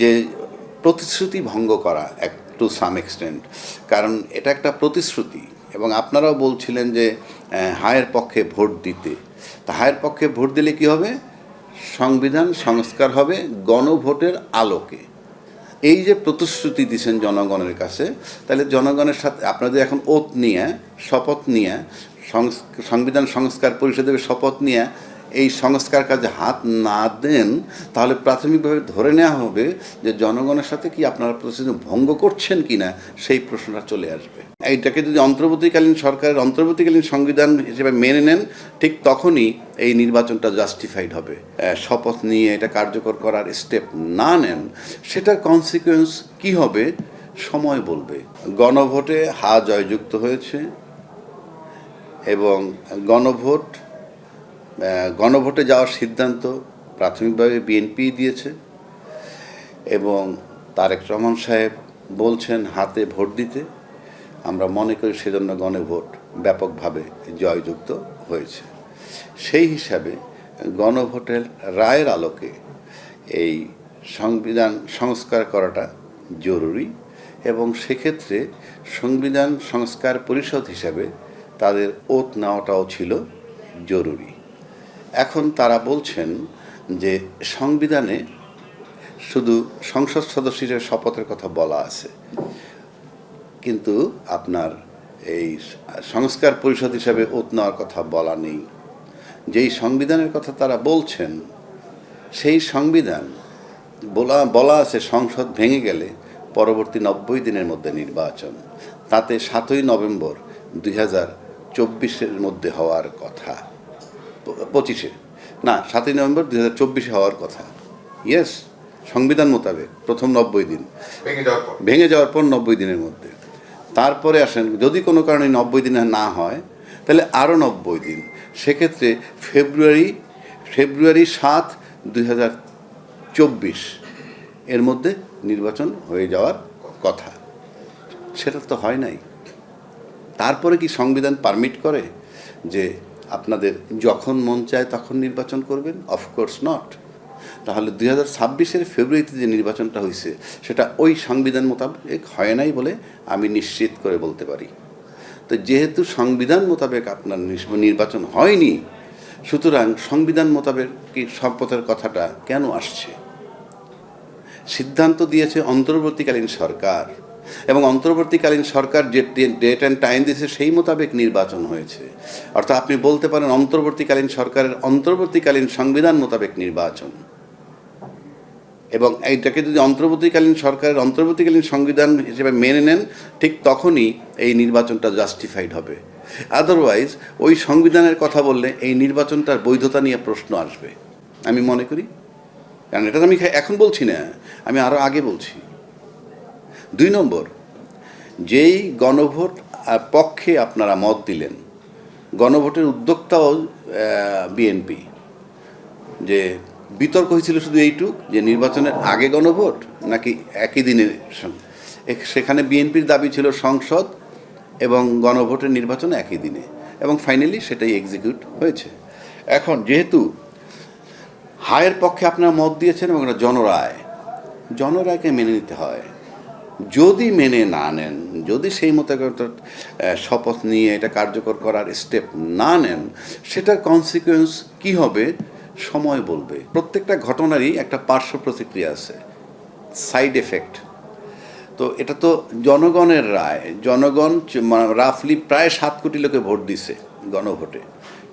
যে প্রতিশ্রুতি ভঙ্গ করা টু সাম এক্সটেন্ট, কারণ এটা একটা প্রতিশ্রুতি এবং আপনারাও বলছিলেন যে হায়ের পক্ষে ভোট দিতে। তা হায়ের পক্ষে ভোট দিলে কি হবে? সংবিধান সংস্কার হবে গণভোটের আলোকে। এই যে প্রতিশ্রুতি দিচ্ছেন জনগণের কাছে, তাহলে জনগণের সাথে আপনাদের এখন ওত নিয়ে শপথ নিয়ে সংবিধান সংস্কার পরিষদের শপথ নিয়ে এই সংস্কার কাজে হাত না দেন, তাহলে প্রাথমিকভাবে ধরে নেওয়া হবে যে জনগণের সাথে কি আপনারা প্রতিশ্রুতি ভঙ্গ করছেন কি না, সেই প্রশ্নটা চলে আসবে। এইটাকে যদি অন্তর্বর্তীকালীন সরকারের অন্তর্বর্তীকালীন সংবিধান হিসেবে মেনে নেন, ঠিক তখনই এই নির্বাচনটা জাস্টিফাইড হবে। শপথ নিয়ে এটা কার্যকর করার স্টেপ না নেন, সেটার কনসিকুয়েন্স কি হবে সময় বলবে। গণভোটে হা জয়যুক্ত হয়েছে এবং গণভোটে যাওয়ার সিদ্ধান্ত প্রাথমিকভাবে বিএনপি দিয়েছে এবং তারেক রহমান সাহেব বলছেন হাতে ভোট দিতে। আমরা মনে করি সেজন্য গণভোট ব্যাপকভাবে জয়যুক্ত হয়েছে। সেই হিসাবে গণভোটের রায়ের আলোকে এই সংবিধান সংস্কার করাটা জরুরি এবং সেক্ষেত্রে সংবিধান সংস্কার পরিষদ হিসাবে তাদের ওত নেওয়াটাও ছিল জরুরি। এখন তারা বলছেন যে সংবিধানে শুধু সংসদ সদস্যের শপথের কথা বলা আছে, কিন্তু আপনার এই সংস্কার পরিষদ হিসাবে ওত নেওয়ার কথা বলা নেই। যেই সংবিধানের কথা তারা বলছেন, সেই সংবিধান বলা আছে সংসদ ভেঙে গেলে পরবর্তী 90 দিনের মধ্যে নির্বাচন, তাতে 7ই নভেম্বর 2024 মধ্যে হওয়ার কথা, 25-এ না 7ই নভেম্বর 2024 হওয়ার কথা। ইয়েস, সংবিধান মোতাবেক প্রথম 90 দিন, ভেঙে যাওয়ার পর 90 দিনের মধ্যে। তারপরে আসেন যদি কোনো কারণে 90 দিনে না হয়, তাহলে আরও 90 দিন। সেক্ষেত্রে ফেব্রুয়ারি 7, 2024 এর মধ্যে নির্বাচন হয়ে যাওয়ার কথা। সেটা তো হয় নাই। তারপরে কি সংবিধান পারমিট করে যে আপনাদের যখন মন চায় তখন নির্বাচন করবেন? Of course not. তাহলে 2026-এর ফেব্রুয়ারিতে যে নির্বাচনটা হয়েছে সেটা ওই সংবিধান মোতাবেক হয় নাই বলে আমি নিশ্চিত করে বলতে পারি। তো যেহেতু সংবিধান মোতাবেক আপনার নির্বাচন হয়নি, সুতরাং সংবিধান মোতাবেক কি শপথের কথাটা কেন আসছে? সিদ্ধান্ত দিয়েছে অন্তর্বর্তীকালীন সরকার এবং অন্তর্বর্তীকালীন সরকার যে ডেট অ্যান্ড টাইম দিয়েছে সেই মোতাবেক নির্বাচন হয়েছে। অর্থাৎ আপনি বলতে পারেন অন্তর্বর্তীকালীন সরকারের অন্তর্বর্তীকালীন সংবিধান মোতাবেক নির্বাচন, এবং এইটাকে যদি অন্তর্বর্তীকালীন সরকারের অন্তর্বর্তীকালীন সংবিধান হিসেবে মেনে নেন, ঠিক তখনই এই নির্বাচনটা জাস্টিফাইড হবে। আদারওয়াইজ ওই সংবিধানের কথা বললে এই নির্বাচনটার বৈধতা নিয়ে প্রশ্ন আসবে আমি মনে করি। কারণ এটা তো আমি এখন বলছি না, আমি আরও আগে বলছি। 2 নম্বর, যেই গণভোট পক্ষে আপনারা মত দিলেন, গণভোটের উদ্যোক্তাও বিএনপি, যে বিতর্ক হয়েছিল শুধু এইটুক যে নির্বাচনের আগে গণভোট নাকি একই দিনে। সেখানে বিএনপির দাবি ছিল সংসদ এবং গণভোটের নির্বাচন একই দিনে, এবং ফাইনালি সেটাই এক্সিকিউট হয়েছে। এখন যেহেতু হায়ের পক্ষে আপনারা মত দিয়েছেন এবং এটা জনরায়কে মেনে নিতে হয়। যদি মেনে না নেন, যদি সেই মতো শপথ নিয়ে এটা কার্যকর করার স্টেপ না নেন, সেটার কনসিকুয়েন্স কি হবে সময় বলবে। প্রত্যেকটা ঘটনারই একটা পার্শ্ব প্রতিক্রিয়া আছে, সাইড এফেক্ট। তো এটা তো জনগণের রায়। জনগণ রাফলি প্রায় 7 কোটি লোকে ভোট দিছে গণভোটে,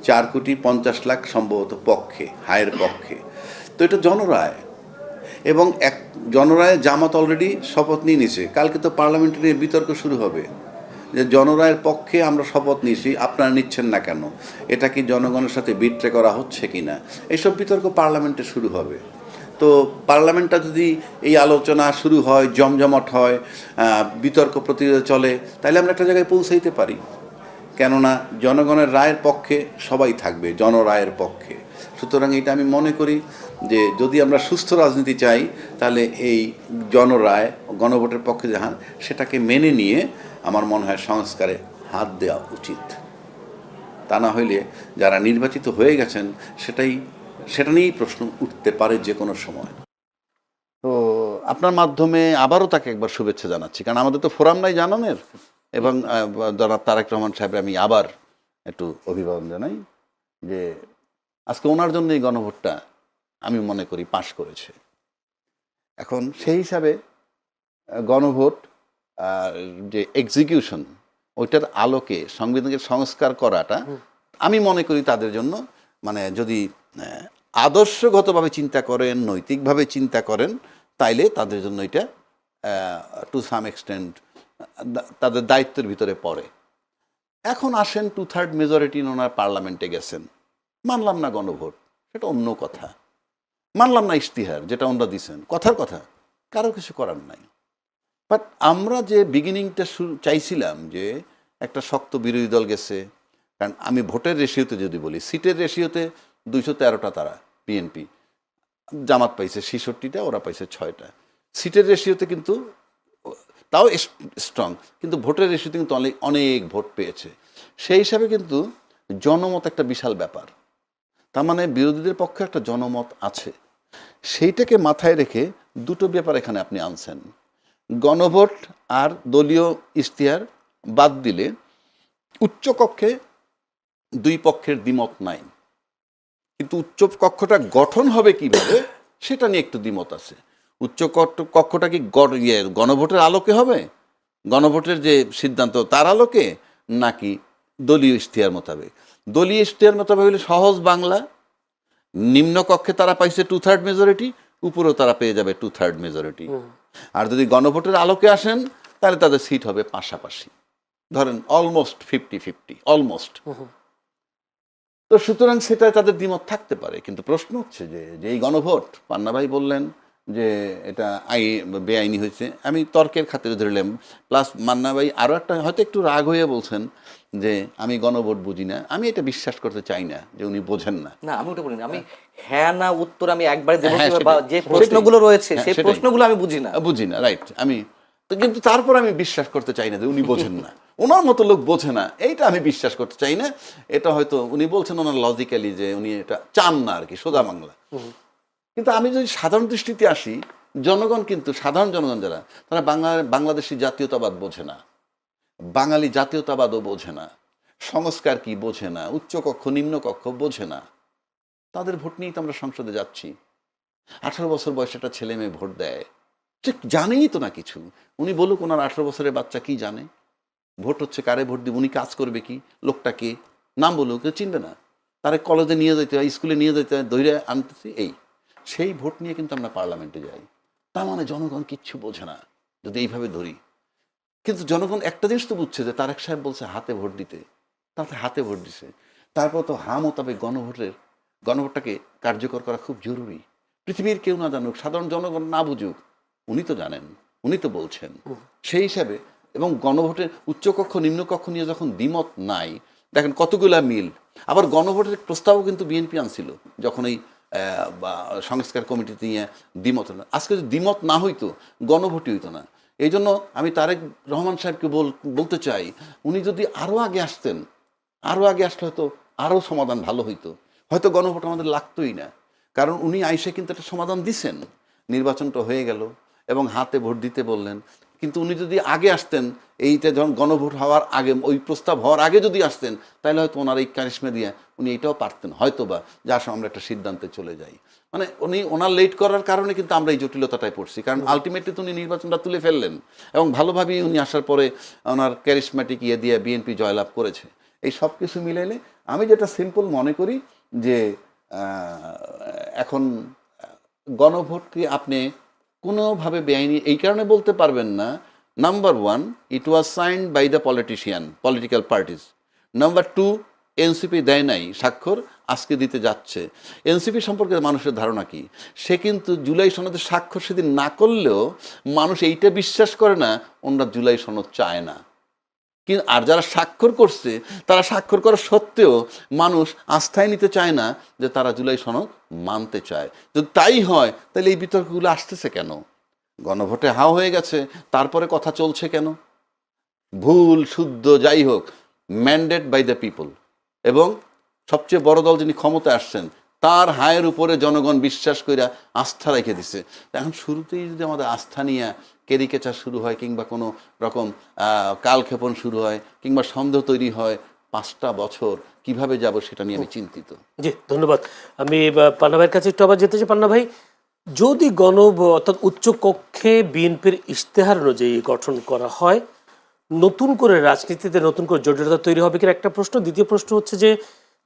4,50,00,000 সম্ভবত পক্ষে, হায়ের পক্ষে। তো এটা জনরায়, এবং জনরায়ে জামাত অলরেডি শপথ নিয়ে নিছে। কালকে তো পার্লামেন্টে নিয়ে বিতর্ক শুরু হবে যে জনরায়ের পক্ষে আমরা শপথ নিয়েছি, আপনারা নিচ্ছেন না কেন, এটা কি জনগণের সাথে বিট্রে করা হচ্ছে কি না, এইসব বিতর্ক পার্লামেন্টে শুরু হবে। তো পার্লামেন্টটা যদি এই আলোচনা শুরু হয়, জমজমাট হয়, বিতর্ক প্রতিযোগিতা চলে, তাহলে আমরা একটা জায়গায় পৌঁছাইতে পারি। কেননা জনগণের রায়ের পক্ষে সবাই থাকবে, জনরায়ের পক্ষে। সুতরাং এটা আমি মনে করি যে যদি আমরা সুস্থ রাজনীতি চাই, তাহলে এই জনরায় গণভোটের পক্ষে যাহান সেটাকে মেনে নিয়ে আমার মনে হয় সংস্কারে হাত দেওয়া উচিত। তা না হইলে যারা নির্বাচিত হয়ে গেছেন সেটা নিয়েই প্রশ্ন উঠতে পারে যে কোনো সময়। তো আপনার মাধ্যমে আবারও তাকে একবার শুভেচ্ছা জানাচ্ছি, কারণ আমাদের তো ফোরাম নাই জানানোর। এবং জনাব তারেক রহমান সাহেব আমি আবার একটু অভিবাদন জানাই যে আজকে ওনার জন্য এই গণভোটটা আমি মনে করি পাশ করেছে। এখন সেই হিসাবে গণভোট যে এক্সিকিউশন ওইটার আলোকে সংবিধানের সংস্কার করাটা আমি মনে করি তাদের জন্য, মানে যদি আদর্শগতভাবে চিন্তা করেন, নৈতিকভাবে চিন্তা করেন, তাইলে তাদের জন্য এটা টু সাম এক্সটেন্ট তাদের দায়িত্বের ভিতরে পড়ে। এখন আসেন 2/3 মেজরিটি ওনার পার্লামেন্টে গেছেন, মানলাম না গণভোট, সেটা অন্য কথা। মানলাম না ইশতিহার যেটা ওনারা দিছেন, কথার কথা, কারো কিছু করার নাই। বাট আমরা যে বিগিনিংটা চাইছিলাম যে একটা শক্ত বিরোধী দল গেছে, কারণ আমি ভোটের রেশিওতে যদি বলি, সিটের রেশিওতে 213টা তারা বিএনপি, জামাত পাইছে 66টা, ওরা পাইছে 6টা। সিটের রেশিওতে কিন্তু তাও স্ট্রং, কিন্তু ভোটের রেশিওতে কিন্তু অনেক ভোট পেয়েছে। সেই হিসাবে কিন্তু জনমত একটা বিশাল ব্যাপার, তার মানে বিরোধীদের পক্ষে একটা জনমত আছে। সেইটাকে মাথায় রেখে দুটো ব্যাপার এখানে আপনি আনছেন, গণভোট আর দলীয় ইশতেহার বাদ দিলে উচ্চকক্ষে দুই পক্ষের দ্বিমত নাই, কিন্তু উচ্চ কক্ষটা গঠন হবে কিভাবে সেটা নিয়ে একটু দ্বিমত আছে। উচ্চ কক্ষটা কি গণভোটের আলোকে হবে, গণভোটের যে সিদ্ধান্ত তার আলোকে, নাকি দলীয় ইশতেহার মোতাবেক? দলীয় ইশতেহার মোতাবেক হলে সহজ বাংলা, নিম্নকক্ষে তারা পাইছে 2/3 মেজরিটি, উপরেও তারা পেয়ে যাবে 2/3 মেজরিটি। আর যদি গণভোটের আলোকে আসেন তাহলে তাদের সিট হবে পাশাপাশি, ধরেন অলমোস্ট 50-50, অলমোস্ট। তো সুতরাং সেটা তাদের দ্বিমত থাকতে পারে, কিন্তু প্রশ্ন হচ্ছে যে এই গণভোট পান্না ভাই বললেন যে এটা বেআইনি হয়েছে, আমি তর্কের খাতিরে ধরলাম। প্লাস মান্না ভাই আরও একটা হয়তো একটু রাগ হয়ে বলছেন যে আমি গণভোট বুঝি না। আমি এটা বিশ্বাস করতে চাই না যে উনি বোঝেন না। না, আমি ওটা বলিনি। আমি হ্যাঁ না উত্তর আমি একবারে দেব, যে প্রশ্নগুলো রয়েছে সেই প্রশ্নগুলো আমি বুঝি না, রাইট। আমি কিন্তু তারপর আমি বিশ্বাস করতে চাই না যে উনি বোঝেন না, ওনার মতো লোক বোঝে না, এইটা আমি বিশ্বাস করতে চাই না। এটা হয়তো উনি বলছেন ওনার লজিক্যালি যে উনি এটা চান না আর কি, সোজা বাংলা। কিন্তু আমি যদি সাধারণ দৃষ্টিতে আসি, জনগণ কিন্তু সাধারণ জনগণ যারা, তারা বাংলাদেশি জাতীয়তাবাদ বোঝে না, বাঙালি জাতীয়তাবাদও বোঝে না, সংস্কার কি বোঝে না, উচ্চকক্ষ নিম্নকক্ষ বোঝে না। তাদের ভোট নিয়েই তো আমরা সংসদে যাচ্ছি। 18 বছর বয়সে একটা ছেলে মেয়ে ভোট দেয়, সে জানেই তো না কিছু। উনি বলুক ওনার 18 বছরের বাচ্চা কি জানে, ভোট হচ্ছে কারে ভোট দিব, উনি কাজ করবে কি, লোকটা কে, নাম বলুক, কেউ চিনবে না। তারা কলেজে নিয়ে যেতে হয়, স্কুলে নিয়ে যেতে হয়, ধৈর্য আনতেছি, এই সেই ভোট নিয়ে কিন্তু আমরা পার্লামেন্টে যাই। তার মানে জনগণ কিচ্ছু বোঝে না যদি এইভাবে ধরি। কিন্তু জনগণ একটা জিনিস তো বুঝছে যে তারেক সাহেব বলছে হাতে ভোট দিতে, তাতে হাতে ভোট দিছে। তারপর তো মোতাবেক গণভোটটাকে কার্যকর করা খুব জরুরি। পৃথিবীর কেউ না জানুক, সাধারণ জনগণ না বুঝুক, উনি তো জানেন, উনি তো বলছেন। সেই হিসাবে এবং গণভোটের উচ্চকক্ষ নিম্নকক্ষ নিয়ে যখন দ্বিমত নাই, দেখেন কতগুলা মিল। আবার গণভোটের প্রস্তাবও কিন্তু বিএনপি আনছিল যখন এই সংস্কার কমিটিতে নিয়ে দ্বিমত না। আজকে যদি দ্বিমত না হইতো গণভোটই হইতো না। এই জন্য আমি তারেক রহমান সাহেবকে বলতে চাই, উনি যদি আরও আগে আসতেন, আরও আগে আসলে হয়তো আরও সমাধান ভালো হইতো, হয়তো গণভোট আমাদের লাগতোই না। কারণ উনি আইসে কিন্তু একটা সমাধান দিছেন, নির্বাচনটা হয়ে গেল এবং হাতে ভোট দিতে বললেন। কিন্তু উনি যদি আগে আসতেন, এইটা যখন গণভোট হওয়ার আগে, ওই প্রস্তাব হওয়ার আগে যদি আসতেন, তাহলে হয়তো ওনার এই কারিশমা দিয়ে উনি এটাও পারতেন হয়তো বা, যা আমরা একটা সিদ্ধান্তে চলে যাই। মানে ওনার লেট করার কারণে কিন্তু আমরা এই জটিলতাটায় পড়ছি। কারণ আলটিমেটলি তো উনি নির্বাচনটা তুলে ফেললেন এবং ভালোভাবেই উনি আসার পরে ওনার ক্যারিশম্যাটিক ইয়ে দিয়ে বিএনপি জয়লাভ করেছে। এই সব কিছু মিলাইলে আমি যেটা সিম্পল মনে করি যে এখন গণভোটকে আপনি কোনোভাবে বেআইনি এই কারণে বলতে পারবেন না। Number 1, it was signed by the political parties. Number 2, NCP দেয় নাই স্বাক্ষর, আজকে দিতে যাচ্ছে। এনসিপি সম্পর্কে মানুষের ধারণা কি, সে কিন্তু জুলাই সনদে স্বাক্ষর সেদিন না করলেও মানুষ এইটা বিশ্বাস করে না ওনারা জুলাই সনদ চায় না। কিন্তু আর যারা স্বাক্ষর করছে, তারা স্বাক্ষর করা সত্ত্বেও মানুষ আস্থায় নিতে চায় না যে তারা জুলাই সনদ মানতে চায়। যদি তাই হয় তাহলে এই বিতর্কগুলো আসতেছে কেন? গণভোটে হাও হয়ে গেছে, তারপরে কথা চলছে কেন? ভুল শুদ্ধ যাই হোক, ম্যান্ডেট বাই দ্য পিপল, এবং সবচেয়ে বড় দল যিনি ক্ষমতায় আসছেন তার হায়ের উপরে জনগণ বিশ্বাস কইরা আস্থা রেখে দিছে। এখন শুরুতেই যদি আমাদের আস্থা নিয়ে ক্যারিকেচার শুরু হয় কিংবা কোনো রকম কালক্ষেপণ শুরু হয় কিংবা সন্দেহ তৈরি হয়, 5টা বছর কিভাবে যাব সেটা নিয়ে আমি চিন্তিত। জি, ধন্যবাদ। আমি পান্না ভাইয়ের কাছে একটু আবার যেতে চাই। পান্না ভাই, যদি অর্থাৎ উচ্চ কক্ষে বিএনপির ইশতেহার অনুযায়ী গঠন করা হয়, নতুন করে রাজনীতিতে নতুন করে জটিলতা তৈরি হবে কিনা একটা প্রশ্ন। দ্বিতীয় প্রশ্ন হচ্ছে যে,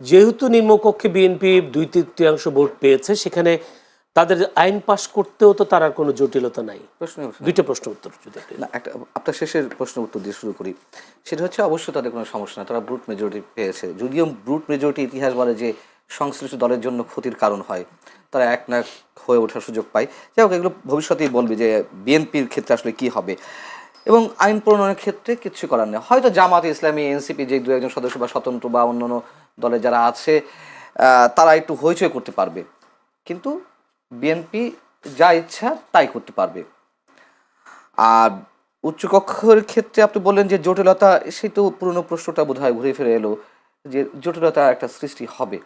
যেহেতু নিম্নকক্ষে বিএনপি 2/3 ভোট পেয়েছে, সেখানে তাদের আইন পাশ করতেও তো তার আর কোনো জটিলতা নাই। দুইটা প্রশ্ন উত্তর যদি না, একটা আপনার শেষের প্রশ্ন উত্তর দিয়ে শুরু করি। সেটা হচ্ছে অবশ্যই তাদের কোনো সমস্যা না, তারা ব্রুট মেজরিটি পেয়েছে। যদিও ব্রুট মেজরিটি ইতিহাস বলে যে সংশ্লিষ্ট দলের জন্য ক্ষতির কারণ হয়, তারা এক না হয়ে ওঠার সুযোগ পায়। যাই হোক, এগুলো ভবিষ্যতেই বলবে যে বিএনপির ক্ষেত্রে আসলে কি হবে। এবং আইন প্রণয়নের ক্ষেত্রে কিছু করার নেই। হয়তো জামাত ইসলামী, এনসিপি যে 2-1 সদস্য বা স্বতন্ত্র বা অন্যান্য দলে যারা আছে তারা একটু হইচই করতে পারবে, কিন্তু বিএনপি যা ইচ্ছা তাই করতে পারবে। আর উচ্চকক্ষের ক্ষেত্রে আপনি বললেন যে জটিলতা, সেই তো পুরনো প্রশ্নটা বোধহয় ঘুরে ফিরে এলো যে জটিলতা একটা সৃষ্টি হবে।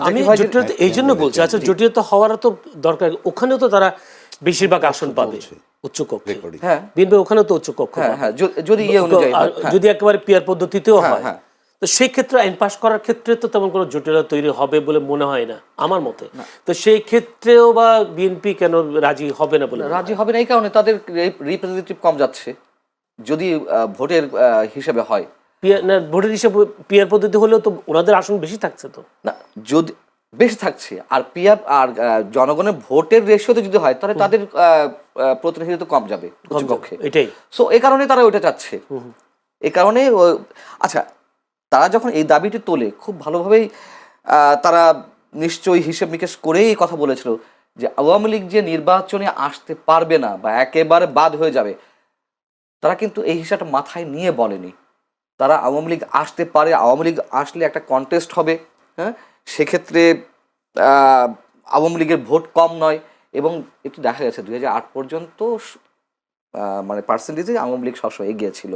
আমি জটিলতা এই জন্য বলছি, আচ্ছা জটিলতা হওয়ার তো দরকার, ওখানেও তো তারা বেশিরভাগ আসন পাবে উচ্চকক্ষে। হ্যাঁ, বিএনপি ওখানেও তো উচ্চকক্ষ, যদি অনুযায়ী যদি একেবারে পিয়ার পদ্ধতিতেও হয়, তো সেই ক্ষেত্রে আইন পাশ করার ক্ষেত্রে তো তেমন কোনো জটিলতা তৈরি হবে বলে মনে হয় না আমার মতে। তো সেই ক্ষেত্রেও বা বিএনপি কেন রাজি হবে না বলে? রাজি হবে না এই কারণে তাদের রিপ্রেজেন্টেটিভ কম যাচ্ছে, যদি ভোটের হিসেবে হয়। ভোটের হিসেবে পিয়ার পদ্ধতি হলেও তো ওনাদের আসন বেশি থাকছে তো না, যদি বেশি থাকছে আর পিয়ার আর জনগণের ভোটের রেশিওতে যদি হয়, তাহলে তাদের প্রতিনিধিত্ব কম যাবে উচ্চকক্ষে। এটাই সো এই কারণে তারা ওইটা চাচ্ছে। এই কারণে আচ্ছা, তারা যখন এই দাবিটি তোলে খুব ভালোভাবেই তারা নিশ্চয়ই হিসেব নিকেশ করেই কথা বলেছিল যে আওয়ামী লীগ যে নির্বাচনে আসতে পারবে না বা একেবারে বাদ হয়ে যাবে, তারা কিন্তু এই হিসাবটা মাথায় নিয়ে বলেনি। তারা আওয়ামী লীগ আসতে পারে, আওয়ামী লীগ আসলে একটা কন্টেস্ট হবে, হ্যাঁ, সেক্ষেত্রে আওয়ামী লীগের ভোট কম নয়। এবং একটু দেখা গেছে 2008 পর্যন্ত মানে পার্সেন্টেজে আওয়ামী লীগ সবসময় এগিয়ে ছিল,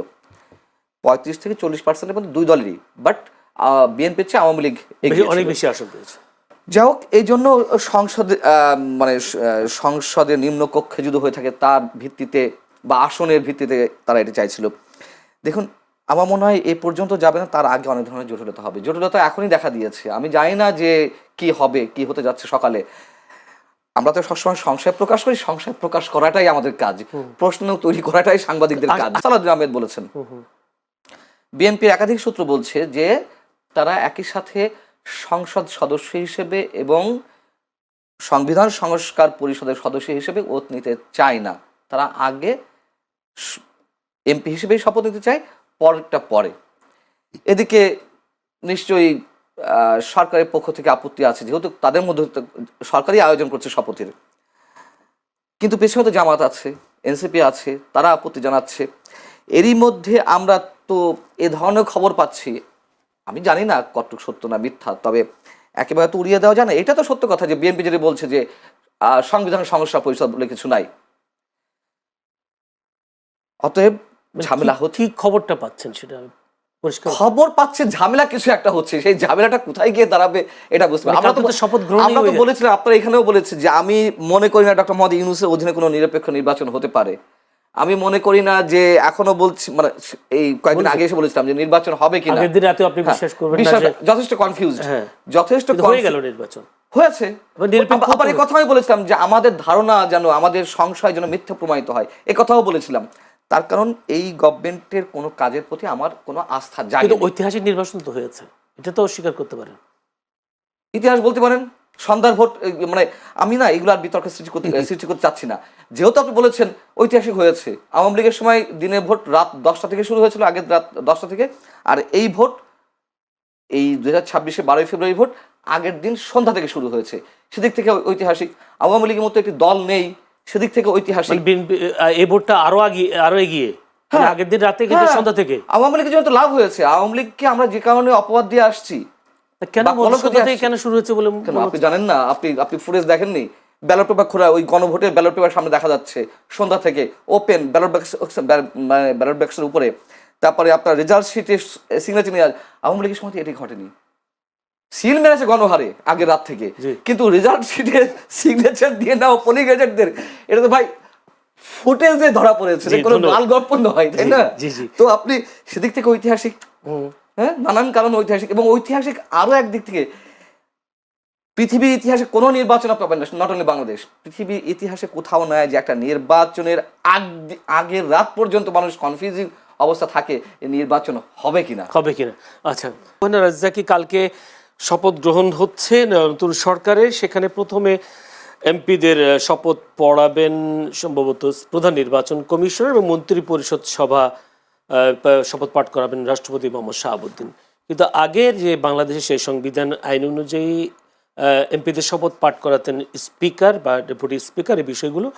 35 থেকে 40% মধ্যে দুই দলেরই, বাট বিএনপির চেয়ে আওয়ামী লীগ অনেক বেশি আসন পেয়েছে। যাই হোক, এই জন্য সংসদে মানে সংসদের নিম্নকক্ষে যদি হয়ে থাকে তার ভিত্তিতে বা আসনের ভিত্তিতে তারা এটা চাইছিল। দেখুন, আমার মনে হয় এই পর্যন্ত যাবে না, তার আগে অনেক ধরনের জটিলতা হবে। জটিলতা এখনই দেখা দিয়েছে। আমি জানি না যে কি হবে, কি হতে যাচ্ছে সকালে। আমরা তো সবসময় সংশয় প্রকাশ করি, সংশয় প্রকাশ করাটাই আমাদের কাজ, প্রশ্ন তৈরি করাটাই সাংবাদিকদের কাজ। সালাউদ্দিন আহমেদ বলেছেন, বিএনপির একাধিক সূত্র বলছে যে তারা একই সাথে সংসদ সদস্য হিসেবে এবং সংবিধান সংস্কার পরিষদের সদস্য হিসেবে ওত নিতে চায় না। তারা আগে এমপি হিসেবেই শপথ নিতে চায়, পরেরটা পরে। এদিকে নিশ্চয়ই সরকারের পক্ষ থেকে আপত্তি আছে, যেহেতু তাদের মধ্যে সরকারই আয়োজন করছে শপথের। কিন্তু পেছনে তো জামাত আছে, এনসিপি আছে, তারা আপত্তি জানাচ্ছে। এরই মধ্যে আমরা তো এ ধরনের খবর পাচ্ছি, আমি জানি না কতটুকু সত্য না মিথ্যা, তবে একেবারে তো উড়িয়ে দেওয়া যায় না। এটা তো সত্য কথা যে বিএনপি যেটা বলছে যে সংবিধান সংস্কার পরিষদ বলে কিছু নাই। অতএব ঝামেলা হচ্ছে। কি খবরটা পাচ্ছেন সেটা খবর পাচ্ছে ঝামেলা কিছু একটা হচ্ছে, সেই ঝামেলাটা কোথায় গিয়ে দাঁড়াবে এটা বুঝতে পারি। আমরা তো বলেছিলাম, আপনারা এখানেও বলেছে যে আমি মনে করি না ডক্টর মোহাম্মদ ইউনূসের অধীনে কোনো নিরপেক্ষ নির্বাচন হতে পারে। আমি মনে করি না যে, এখনো বলছি, মানে এই কয়েকদিন আগে এসে বলেছিলাম যে নির্বাচন হবে কিনা, যথেষ্ট কনফিউজড, যথেষ্ট হয়ে গেল নির্বাচন হয়েছে। আবার এই কথাই বলেছিলাম যে আমাদের ধারণা যেন, আমাদের সংশয় যেন মিথ্যা প্রমাণিত হয়, এ কথাও বলেছিলাম। তার কারণ এই গভর্নমেন্টের কোনো কাজের প্রতি আমার কোনো আস্থা যায় না। ঐতিহাসিক নির্বাচন তো হয়েছে, এটা তো অস্বীকার করতে পারেন। ইতিহাস বলতে পারেন, সন্ধ্যার ভোট, মানে আমি না এগুলো আর বিতর্কের সৃষ্টি করতে চাচ্ছি না। যেহেতু আপনি বলেছেন ঐতিহাসিক হয়েছে, আওয়ামী লীগের সময় দিনের ভোট রাত 10টা থেকে শুরু হয়েছিল, আগের রাত 10টা থেকে, আর এই ভোট এই 2026-এ 12ই ফেব্রুয়ারি ভোট আগের দিন সন্ধ্যা থেকে শুরু হয়েছে। সেদিক থেকে ঐতিহাসিক। আওয়ামী লীগের মতো একটি দল নেই, সেদিক থেকে ঐতিহাসিক। এই ভোটটা আরো এগিয়ে আগের দিন রাতে, কিন্তু সন্ধ্যা থেকে আওয়ামী লীগের জন্য তো লাভ হয়েছে। আওয়ামী লীগকে আমরা যে কারণে অপবাদ দিয়ে আসছি, কেন শুরু হয়েছে বলে আপনি জানেন না? আপনি ফুটেজ দেখেননি? ব্যালট পেপার খোলা, ওই গণভোটের ব্যালট পেপার সামনে দেখা যাচ্ছে সন্ধ্যা থেকে, ওপেন ব্যালট বাক্সের উপরে। তারপরে আপনার রেজাল্ট শিটে সিগনেচার নিয়ে। আওয়ামী লীগের সময় এটি ঘটেনি। সিল মেরেছে গণহারে আগের রাত থেকে, জি। কিন্তু রেজাল্ট শিটে সিগনেচার দিয়ে নাও পোলিং এজেন্টদের, এটা তো ভাই ফুটেজে ধরা পড়েছে, জি, কোনো ধন্যবাদ। গাল গল্প নয়, তাই না? জি, জি। তো আপনি সেদিক থেকে ঐতিহাসিক, হ্যাঁ, নানান কারণ ঐতিহাসিক, এবং ঐতিহাসিক আরো একদিক থেকে পৃথিবীর ইতিহাসে কোনো নির্বাচন আপনি পাবেন না, নট অনলি বাংলাদেশ, পৃথিবীর ইতিহাসে কোথাও নয় যে একটা নির্বাচনের আগের রাত পর্যন্ত মানুষ কনফিউজিং অবস্থা থাকে এই নির্বাচন হবে কিনা। আচ্ছা, রাজ্জাকি, কালকে শপথ গ্রহণ হচ্ছে নতুন সরকারের, সেখানে প্রথমে এমপিদের শপথ পড়াবেন সম্ভবত প্রধান নির্বাচন কমিশনার এবং মন্ত্রী পরিষদ সভা শপথ পাঠ করাবেন রাষ্ট্রপতি মোহাম্মদ শাহাবুদ্দিন। কিন্তু আগের যে বাংলাদেশের সেই সংবিধান আইন অনুযায়ী এমপিদের শপথ পাঠ করাতেন স্পিকার বা ডেপুটি স্পিকার, এই বিষয়গুলো।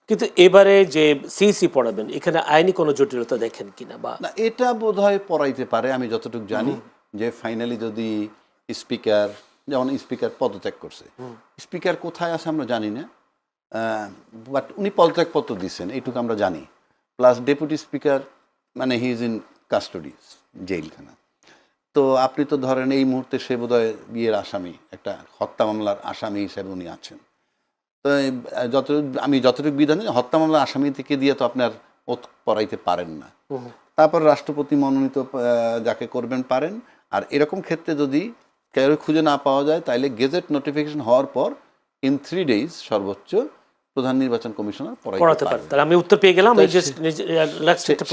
কিন্তু এবারে যে সিইসি পড়াবেন, এখানে আইনি কোনো জটিলতা দেখেন কিনা? বা না, এটা বোধহয় পড়াইতে পারে, আমি যতটুকু জানি যে ফাইনালি যদি স্পিকার, যেমন স্পিকার পদত্যাগ করছে, স্পিকার কোথায় আছে আমরা জানি না, বাট উনি পদত্যাগপত্র দিচ্ছেন এইটুকু আমরা জানি। প্লাস ডেপুটি স্পিকার মানে হি ইজ ইন কাস্টডি, জেলখানা। তো আপনি তো ধরেন এই মুহূর্তে সে বোধহয় বিয়ের আসামি, একটা হত্যা মামলার আসামি হিসেবে উনি আছেন। তো আমি যতটুকু বিধানে হত্যা মামলার আসামি থেকে দিয়ে তো আপনার ওত পড়াইতে পারেন না। তারপর রাষ্ট্রপতি মনোনীত যাকে করবেন পারেন। আর এরকম ক্ষেত্রে যদি কেউ খুঁজে না পাওয়া যায়, তাইলে গেজেট নোটিফিকেশন হওয়ার পর ইন 3 days সর্বোচ্চ প্রধান নির্বাচন কমিশনার পড়াতে পারেন। তাহলে আমি উত্তর পেয়ে গেলাম।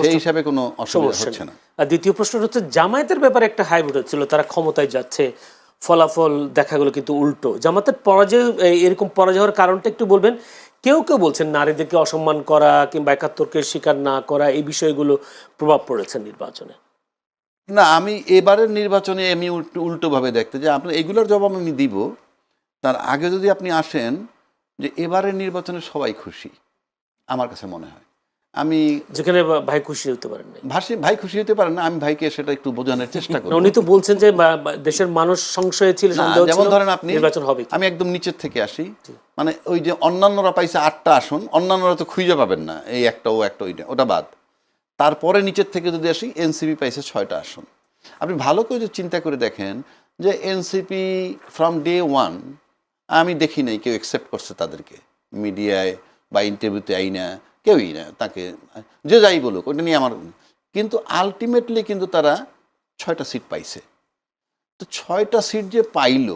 সেই হিসাবে কোনো অসুবিধা হচ্ছে না। আর দ্বিতীয় প্রশ্ন হচ্ছে, জামায়াতের ব্যাপারে একটা হাইব্রিড হচ্ছিল, তারা ক্ষমতায় যাচ্ছে, ফলাফল দেখা গেল কিন্তু উল্টো। জামাতের পরাজয়, এরকম পরাজয় হওয়ার কারণটা একটু বলবেন। কেউ কেউ বলছেন নারীদেরকে অসম্মান করা কিংবা ৭১-কে স্বীকার না করা, এই বিষয়গুলো প্রভাব পড়েছে নির্বাচনে। না, আমি এবারের নির্বাচনে আমি উল্টোভাবে দেখতে যে আপনার এগুলোর জবাব আমি দিব। তার আগে যদি আপনি আসেন যে এবারের নির্বাচনে সবাই খুশি, আমার কাছে মনে হয়। আমি যেখানে ভাই খুশি হতে পারেন না, ভাই খুশি হতে পারেন না, আমি ভাইকে সেটা একটু বোঝানোর চেষ্টা করি। উনি তো বলছেন যে দেশের মানুষ সংশয়ে ছিল, সন্দেহ ছিল, যেমন ধরেন আপনি, নির্বাচন হবে। আমি একদম নিচের থেকে আসি, মানে ওই যে অন্যান্যরা পাইছে 8টা আসন, অন্যান্যরা তো খুঁজে পাবেন না, এই একটা ও একটা ওটা বাদ। তারপরে নিচের থেকে যদি আসি, এনসিপি পাইছে 6টা আসন। আপনি ভালো করে যদি চিন্তা করে দেখেন যে এনসিপি ফ্রম ডে 1 আমি দেখি নাই কেউ অ্যাকসেপ্ট করছে তাদেরকে, মিডিয়ায় বা ইন্টারভিউতে আইনা কেউই না, তাকে যে যাই বলুক ওটা নিয়ে আমার। কিন্তু আলটিমেটলি কিন্তু তারা 6টা সিট পাইছে। তো 6টা সিট যে পাইল,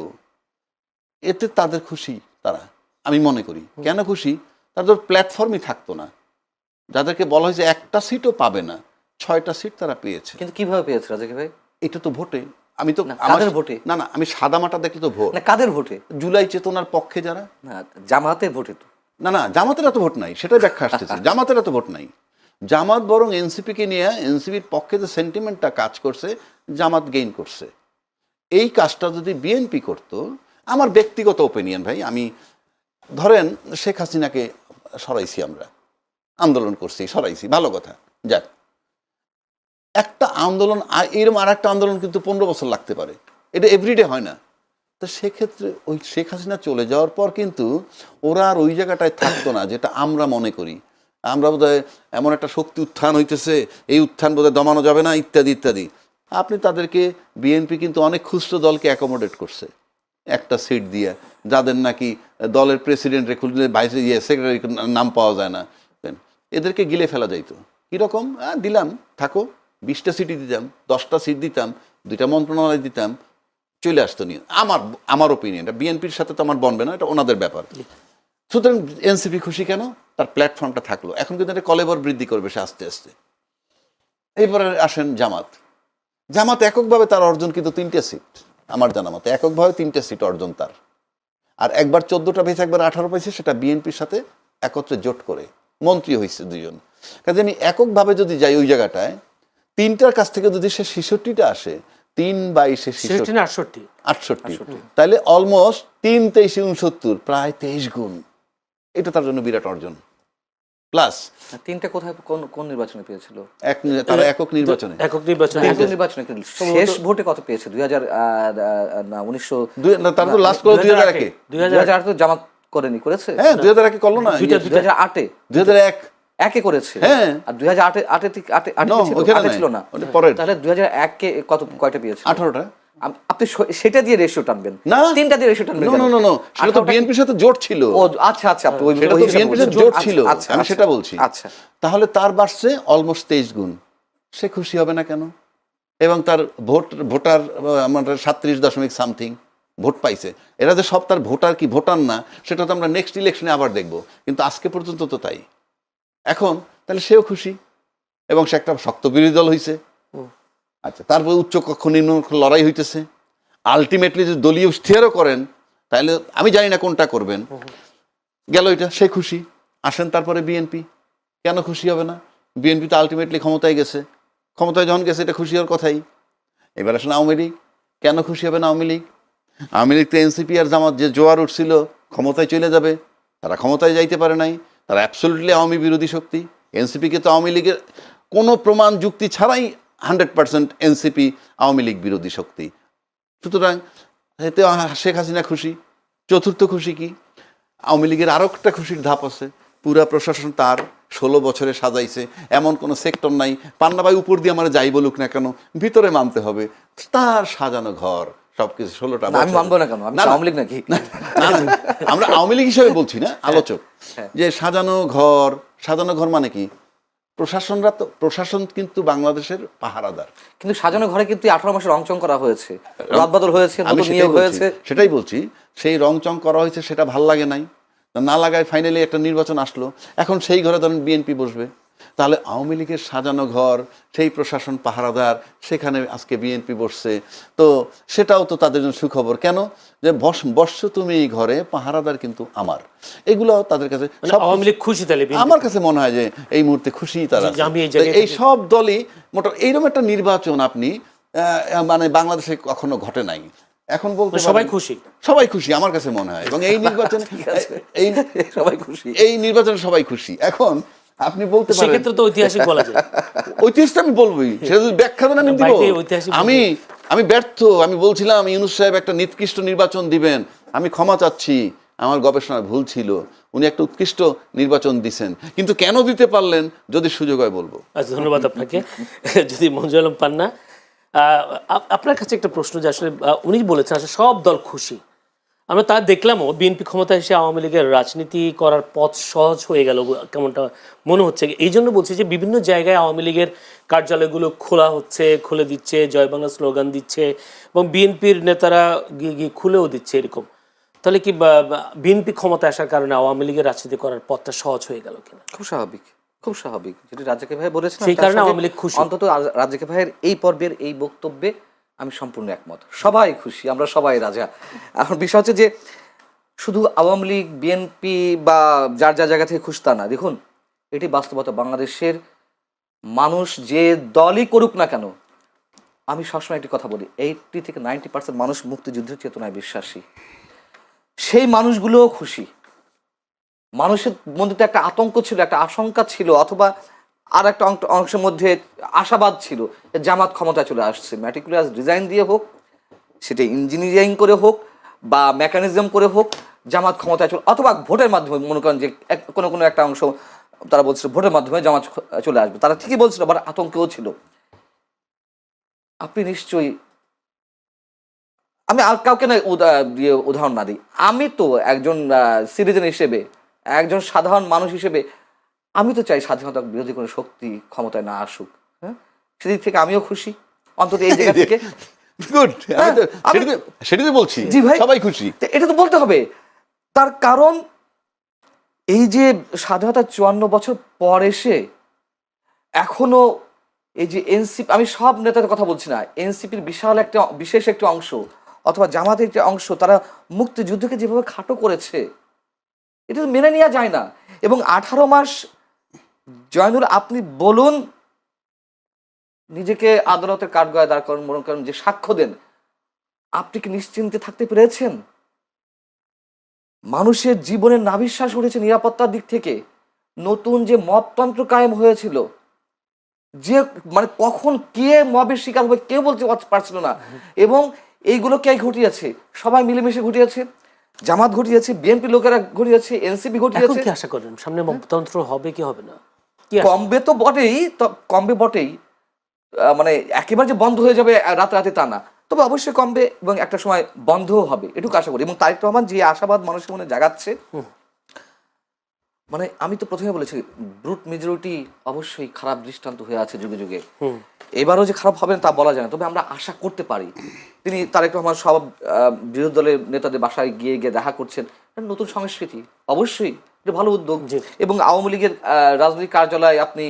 এতে তাদের খুশি তারা, আমি মনে করি। কেন খুশি? তাদের প্ল্যাটফর্মই থাকতো না, যাদেরকে বলা হয়েছে একটা সিটও পাবে না, 6টা সিট তারা পেয়েছে। কিন্তু কিভাবে পেয়েছে রাজাকি ভাই? এটা তো ভোটে। আমি তো কাদের ভোটে? না, আমি সাদা মাটা দেখলে তো ভোট। না, কাদের ভোটে? জুলাই চেতনার পক্ষে যারা। না, জামাতের ভোটে তো। না, জামাতের এত ভোট নাই, সেটাই ব্যাখ্যা আসতেছে। জামাতের এত ভোট নাই। জামাত বরং এনসিপিকে নিয়ে, এনসিপির পক্ষে যে সেন্টিমেন্টটা কাজ করছে, জামাত গেইন করছে। এই কাজটা যদি বিএনপি করতো, আমার ব্যক্তিগত ওপিনিয়ন ভাই, আমি ধরেন শেখ হাসিনাকে সরাইছি, আমরা আন্দোলন করছি, সরাইছি, ভালো কথা, যাক। একটা আন্দোলন এরকম আর একটা আন্দোলন কিন্তু 15 বছর লাগতে পারে, এটা এভরিডে হয় না। তো সেক্ষেত্রে ওই শেখ হাসিনা চলে যাওয়ার পর কিন্তু ওরা আর ওই জায়গাটায় থাকতো না, যেটা আমরা মনে করি। আমরা বোধহয় এমন একটা শক্তি উত্থান হইতেছে, এই উত্থান বোধহয় দমানো যাবে না, ইত্যাদি ইত্যাদি। আপনি তাদেরকে, বিএনপি কিন্তু অনেক খুচরো দলকে অ্যাকোমোডেট করছে একটা সিট দিয়ে, যাদের নাকি দলের প্রেসিডেন্ট খুললে ভাইস সেক্রেটারি নাম পাওয়া যায় না, এদেরকে গিলে ফেলা যাইতো। কীরকম? দিলাম, থাকো, 20টা সিটই দিতাম, 10টা সিট দিতাম, 2টা মন্ত্রণালয় দিতাম, চলে আসতো নিয়ে। আমার ওপিনিয়ন, এটা বিএনপির সাথে তো আমার বনবে না, এটা ওনাদের ব্যাপার। সুতরাং এনসিপি খুশি কেন? তার প্ল্যাটফর্মটা থাকলো। এখন কিন্তু এটা কলেবর বৃদ্ধি করবে সে আস্তে আস্তে। এরপরে আসেন জামাত এককভাবে তার অর্জন কিন্তু 3টে সিট, আমার জানা মতে এককভাবে 3টে সিট অর্জন তার। আর একবার 14টা পেয়েছে, একবার 18 পেয়েছে, সেটা বিএনপির সাথে একত্রে জোট করে মন্ত্রী হয়েছে 2জন। কাজে আমি এককভাবে যদি যাই ওই জায়গাটায়, 3টার কাছ থেকে যদি সে 66টা আসে, 3/22 68, তাহলে অলমোস্ট 3-23-69, প্রায় 23 গুণ। এটা তার জন্য বিরাট অর্জন। প্লাস 3টা কোথায়, কোন নির্বাচনে পেয়েছিল? তারা একক নির্বাচনে শেষ ভোটে কত পেয়েছে? 2019, তারা তো লাস্ট করে 2001-এ। 2008 তো জামাত করেছে। হ্যাঁ, 2001-এ করলো না, 2008-এ 2001 করেছে। হ্যাঁ, আর 2008 ছিল না, পরের। তাহলে 2001-কে কয়টা পেয়েছে? 18টা। আপনি সেটা দিয়ে রেশিও টানবেন না, 3টা দিয়ে রেশিও টানবেন? নো, সেটা তো বিএনপির সাথে জোট ছিল। ও আচ্ছা আচ্ছা, আপনি ওই সেটা তো হিসাবে বিএনপির সাথে বলছেন। জোট ছিল, আচ্ছা, আমি আচ্ছা, সেটা বলছি। আচ্ছা, তাহলে তার বাড়ছে অলমোস্ট 23 গুণ, সে খুশি হবে না কেন? এবং তার ভোটার আমাদের 37 সামথিং ভোট পাইছে। এরা যে সব তার ভোটার কি ভোটার না, সেটা তো আমরা নেক্সট ইলেকশনে আবার দেখব, কিন্তু আজকে পর্যন্ত তো তাই। এখন তাহলে সেও খুশি, এবং সে একটা শক্ত বিরোধী দল হয়েছে। আচ্ছা, তারপরে উচ্চ কক্ষ নিম্ন কক্ষ লড়াই হইতেছে। আলটিমেটলি যদি দলীয় ইশতেহারও করেন, তাহলে আমি জানি না কোনটা করবেন, গেল এটা, সে খুশি। আসেন তারপরে বিএনপি, কেন খুশি হবে না? বিএনপি তো আলটিমেটলি ক্ষমতায় গেছে, ক্ষমতায় যখন গেছে এটা খুশি হওয়ার কথাই। এবার আসেন আওয়ামী লীগ, কেন খুশি হবে না আওয়ামী লীগ? আওয়ামী লীগ তো এনসিপি আর জামাত যে জোয়ার উঠছিল ক্ষমতায় চলে যাবে, তারা ক্ষমতায় যাইতে পারে নাই, তারা অ্যাবসলিউটলি আওয়ামী বিরোধী শক্তি। এনসিপিকে তো আওয়ামী লীগের কোনো প্রমাণ যুক্তি ছাড়াই 100% এনসিপি আওয়ামী লীগ বিরোধী শক্তি। সুতরাং এতে শেখ হাসিনা খুশি। চতুর্থ খুশি কি? আওয়ামী লীগের আরও একটা খুশির ধাপ আছে, পুরা প্রশাসন তার 16 বছরে সাজাইছে, এমন কোনো সেক্টর নাই। পান্নাবাই উপর দিয়ে আমার যাই বলুক না কেন, ভিতরে মানতে হবে তার সাজানো ঘর সবকিছু 16টা না, আমি মানবো না কেন? আমি আওয়ামী লীগ নাকি? না, আমরা আওয়ামী লীগ হিসেবে বলছি না, আলোচক। যে সাজানো ঘর মানে কি? প্রশাসন কিন্তু বাংলাদেশের পাহারাদার। কিন্তু সাজানো ঘরে কিন্তু 18 মাসে রংচং করা হয়েছে, রদবদল হয়েছে, আমি নতুন নিয়োগ হয়েছে। সেটাই বলছি, সেই রংচং করা হয়েছে, সেটা ভাল লাগে নাই, না লাগায় ফাইনালি একটা নির্বাচন আসলো। এখন সেই ঘরে ধরেন বিএনপি বসবে, তাহলে আওয়ামী লীগের সাজানো ঘর, সেই প্রশাসন পাহারাদার, সেখানে আজকে বিএনপি বসছে, তো সেটাও তো তাদের জন্য সুখবর। কেন? যে বসছো তুমি এই ঘরে, পাহারাদার কিন্তু আমার। এগুলো তাদের কাছে আওয়ামী লীগ খুশি, তাহলে আমার কাছে মনে হয় যে এই মুহূর্তে খুশি তারা। এই সব দলই এইরকম একটা নির্বাচন আপনি মানে বাংলাদেশে কখনো ঘটে নাই। এখন বলতে সবাই খুশি, সবাই খুশি আমার কাছে মনে হয়, এবং এই নির্বাচনে সবাই খুশি, এই নির্বাচনে সবাই খুশি। এখন আপনি বলতে পারেন সেক্ষেত্রে তো ঐতিহাসিক বলা যায়। ঐতিহাসিক আমি বলবোই, সেটা যদি ব্যাখ্যা দেন আমি দিব। আমি ব্যর্থ, আমি বলছিলাম ইউনূস সাহেব একটা নিকৃষ্ট নির্বাচন দিবেন, আমি ক্ষমা চাচ্ছি, আমার গবেষণায় ভুল ছিল। উনি একটা উৎকৃষ্ট নির্বাচন দিছেন, কিন্তু কেন দিতে পারলেন যদি সুযোগ হয় বলবো। আচ্ছা, ধন্যবাদ আপনাকে। যদি মঞ্জুর আলম পান্না, আপনার কাছে একটা প্রশ্ন, যে আসলে উনি বলেছেন আসলে সব দল খুশি, আমরা তা দেখলামও, বিএনপি ক্ষমতায় এসে আওয়ামী লীগের রাজনীতি করার পথ সহজ হয়ে গেল কেমনটা মনে হচ্ছে। এই জন্য বলছি যে বিভিন্ন জায়গায় আওয়ামী লীগের কার্যালয়গুলো খোলা হচ্ছে, খুলে দিচ্ছে, জয় বাংলা স্লোগান দিচ্ছে, এবং বিএনপির নেতারা গিয়ে খুলেও দিচ্ছে এরকম। তাহলে কি বিএনপি ক্ষমতায় আসার কারণে আওয়ামী লীগের রাজনীতি করার পথটা সহজ হয়ে গেল কিনা? খুব স্বাভাবিক, খুব স্বাভাবিক। যেটি রাজ্জাকি ভাই বলেছেন, সেই কারণে আওয়ামী লীগ খুশি। অন্তত রাজ্জাকি ভাইয়ের এই পর্বের এই বক্তব্যে আমি সম্পূর্ণ একমত। সবাই খুশি, আমরা সবাই রাজা। এখন বিষয় হচ্ছে যে শুধু আওয়ামী লীগ, বিএনপি বা যার যার জায়গা থেকে খুশি তা না। দেখুন, এটি বাস্তবতা। বাংলাদেশের মানুষ যে দলই করুক না কেন, আমি সবসময় একটি কথা বলি, 80 থেকে 90% মানুষ মুক্তিযুদ্ধের চেতনায় বিশ্বাসী। সেই মানুষগুলোও খুশি। মানুষের মধ্যে তো একটা আতঙ্ক ছিল, একটা আশঙ্কা ছিল, অথবা আর একটা অংশের মধ্যে আশাবাদ ছিল, জামাত ক্ষমতায় চলে আসছে। ম্যাটিকুলাস ডিজাইন দিয়ে হোক, সেটা ইঞ্জিনিয়ারিং করে হোক বা মেকানিজম করে হোক, জামাত ক্ষমতায় চলে, অথবা ভোটের মাধ্যমে। মনে করেন যে কোনো একটা অংশ তারা বলছিল ভোটের মাধ্যমে জামাত চলে আসবে, তারা ঠিকই বলছিল, আবার আতঙ্কেও ছিল। আপনি নিশ্চয়ই, আমি আর কাউকে না দিয়ে উদাহরণ না দিই, আমি তো একজন সিটিজেন হিসেবে, একজন সাধারণ মানুষ হিসেবে, আমি তো চাই স্বাধীনতা বিরোধী কোনো শক্তি ক্ষমতায় না আসুক। হ্যাঁ, সেদিক থেকে আমিও খুশি, অন্তত এই জায়গা থেকে। গুড, সেটাই তো বলছি, জি ভাই, সবাই খুশি। এটা তো বলতে হবে। তার কারণ এই যে স্বাধীনতা 54 বছর পর এসে এখনো এই যে এনসিপি, আমি সব নেতাদের কথা বলছি না, এনসিপির বিশেষ একটা অংশ অথবা জামাতের একটা অংশ, তারা মুক্তিযুদ্ধকে যেভাবে খাটো করেছে, এটা তো মেনে নেওয়া যায় না। এবং 18 মাস, জয়নুল আপনি বলুন, নিজেকে আদালতের কাঠগড়ায় দাঁড় করেন, মনে করেন যে সাক্ষ্য দেন, আপনি কি নিশ্চিন্তে থাকতে পেরেছেন? মানুষের জীবনের নাভিশ্বাস উঠেছে নিরাপত্তার দিক থেকে। নতুন যে মবতন্ত্র কায়েম হয়েছিল, যে মানে কখন কে মবের শিকার হবে কেউ বলতে পারছিল না, এবং এইগুলো কে ঘটিয়েছে? সবাই মিলেমিশে ঘটিয়েছে। জামাত ঘটিয়েছে, বিএনপি লোকেরা ঘটিয়েছে, এনসিপি ঘটিয়েছে। কি আশা করেন সামনে মবতন্ত্র হবে কি হবে না? কমবে তো বটেই, মানে একেবারে যে বন্ধ হয়ে যাবে রাতে তা না। তবে অবশ্যই কমবে এবং একটা সময় বন্ধও হবে, এটুকু আশা করি। এবং তারেক রহমান যে আশাবাদ মানুষের মনে জাগাচ্ছে, মানে আমি তো প্রথমে বলেছি ব্রুট মেজরিটি অবশ্যই খারাপ দৃষ্টান্ত হয়ে আছে যুগে যুগে, এবারও যে খারাপ হবে না তা বলা যায় না, তবে আমরা আশা করতে পারি। তিনি তারেক রহমান সব বিরোধী দলের নেতাদের বাসায় গিয়ে গিয়ে দেখা করছেন, এটা নতুন সংস্কৃতি, অবশ্যই এটা ভালো উদ্যোগ। এবং আওয়ামী লীগের রাজনৈতিক কার্যালয় আপনি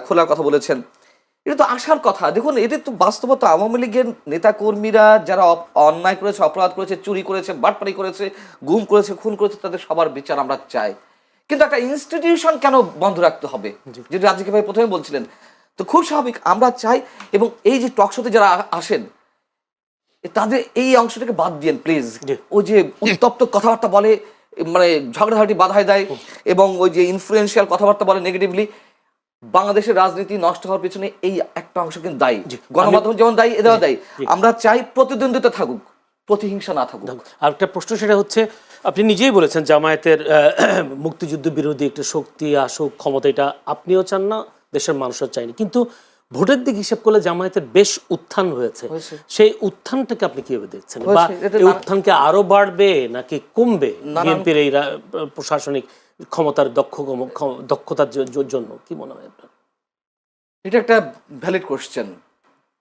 খোলার কথা বলেছেন, এটা তো আসার কথা। দেখুন এদের তো বাস্তবতা, আওয়ামী লীগের নেতাকর্মীরা যারা অন্যায় করেছে, অপরাধ করেছে, চুরি করেছে, বাটপারি করেছে, গুম করেছে, খুন করেছে, তাদের সবার বিচার আমরা চাই। কিন্তু একটা ইনস্টিটিউশন কেন বন্ধ রাখতে হবে, যেটা রাজীব ভাই প্রথমে বলছিলেন, তো খুব স্বাভাবিক আমরা চাই। এবং এই যে টক শোতে যারা আসেন তাদের এই অংশটাকে বাদ দিয়েন প্লিজ। ওই যে উত্তপ্ত কথাবার্তা বলে, মানে ঝগড়াঝাটি বাধায় দেয়, এবং ওই যে ইনফ্লুয়েন্সিয়াল কথাবার্তা বলে নেগেটিভলি, বাংলাদেশের রাজনীতি নষ্ট হওয়ার পিছনে এই একটা অংশ কিন্তু দায়ী। গণমাধ্যম যেমন দায়ী, এদেরও দায়ী। আমরা চাই প্রতিদ্বন্দ্বিতা থাকুক, প্রতিহিংসা না থাকুক। আর একটা প্রশ্ন, সেটা হচ্ছে আপনি নিজেই বলেছেন জামায়াতের মুক্তিযুদ্ধ বিরোধী একটা শক্তি আসুক ক্ষমতা, এটা আপনিও চান না, দেশের মানুষও চায়নি, কিন্তু ভোটের দিক হিসেব করলে জামায়াতের বেশ উত্থান হয়েছে। সেই উত্থানটাকে আপনি কিভাবে দেখছেন, বা এই উত্থানকে আরো বাড়বে নাকি কমবে বিএনপির এই প্রশাসনিক ক্ষমতার দক্ষতার জন্য, কি মনে হয় আপনার? এটা একটা ভ্যালিড কোশ্চেন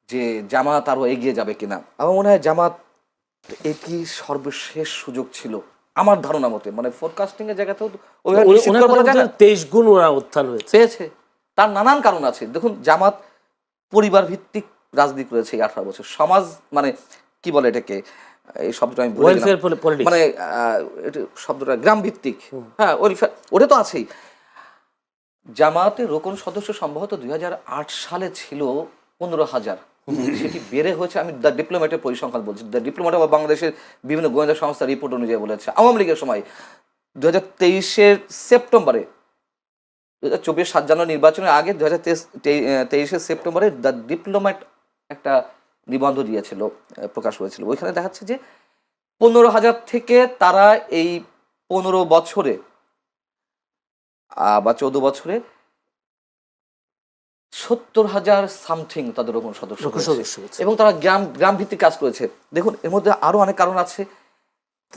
যে জামাত আরো এগিয়ে যাবে কিনা। আমার মনে হয় জামাত এটি সর্বশেষ সুযোগ ছিল আমার ধারণা মতে, মানে ফোরকাস্টিং এর জায়গাতেও 23 গুণ ওরা উত্থান হয়েছে। তার নানান কারণ আছে। দেখুন জামাত পরিবার ভিত্তিক রাজনীতি করেছে 18 বছর, সমাজ মানে কি বলে এটাকে, এই শব্দটা আমি বলি না, মানে এটা শব্দটা গ্রাম ভিত্তিক, হ্যাঁ ওয়েলফেয়ার, ওটা তো আছেই। জামাতের রোকন সদস্য সম্ভবত 2008 সালে ছিল 15,000, সেটি বেড়ে হয়েছে, আমি দ্য ডিপ্লোম্যাটের পরিসংখ্যান বলছি, দ্য ডিপ্লোম্যাট বা বাংলাদেশের বিভিন্ন গোয়েন্দা সংস্থার রিপোর্ট অনুযায়ী বলেছে আওয়ামী লীগের সময় 2023 সেপ্টেম্বরে, 2024 7 জানুয়ারি নির্বাচনের আগে 2023 সেপ্টেম্বরে দ্য ডিপ্লোম্যাট একটা নিবন্ধ দিয়েছিল, প্রকাশ হয়েছিল। ওইখানে দেখাচ্ছে যে 15,000 থেকে তারা এই 15 বছরে বা 14 বছরে 70,000 সামথিং তাদের ওরকম সদস্য, এবং তারা গ্রাম ভিত্তিক কাজ করেছে। দেখুন এর মধ্যে আরো অনেক কারণ আছে।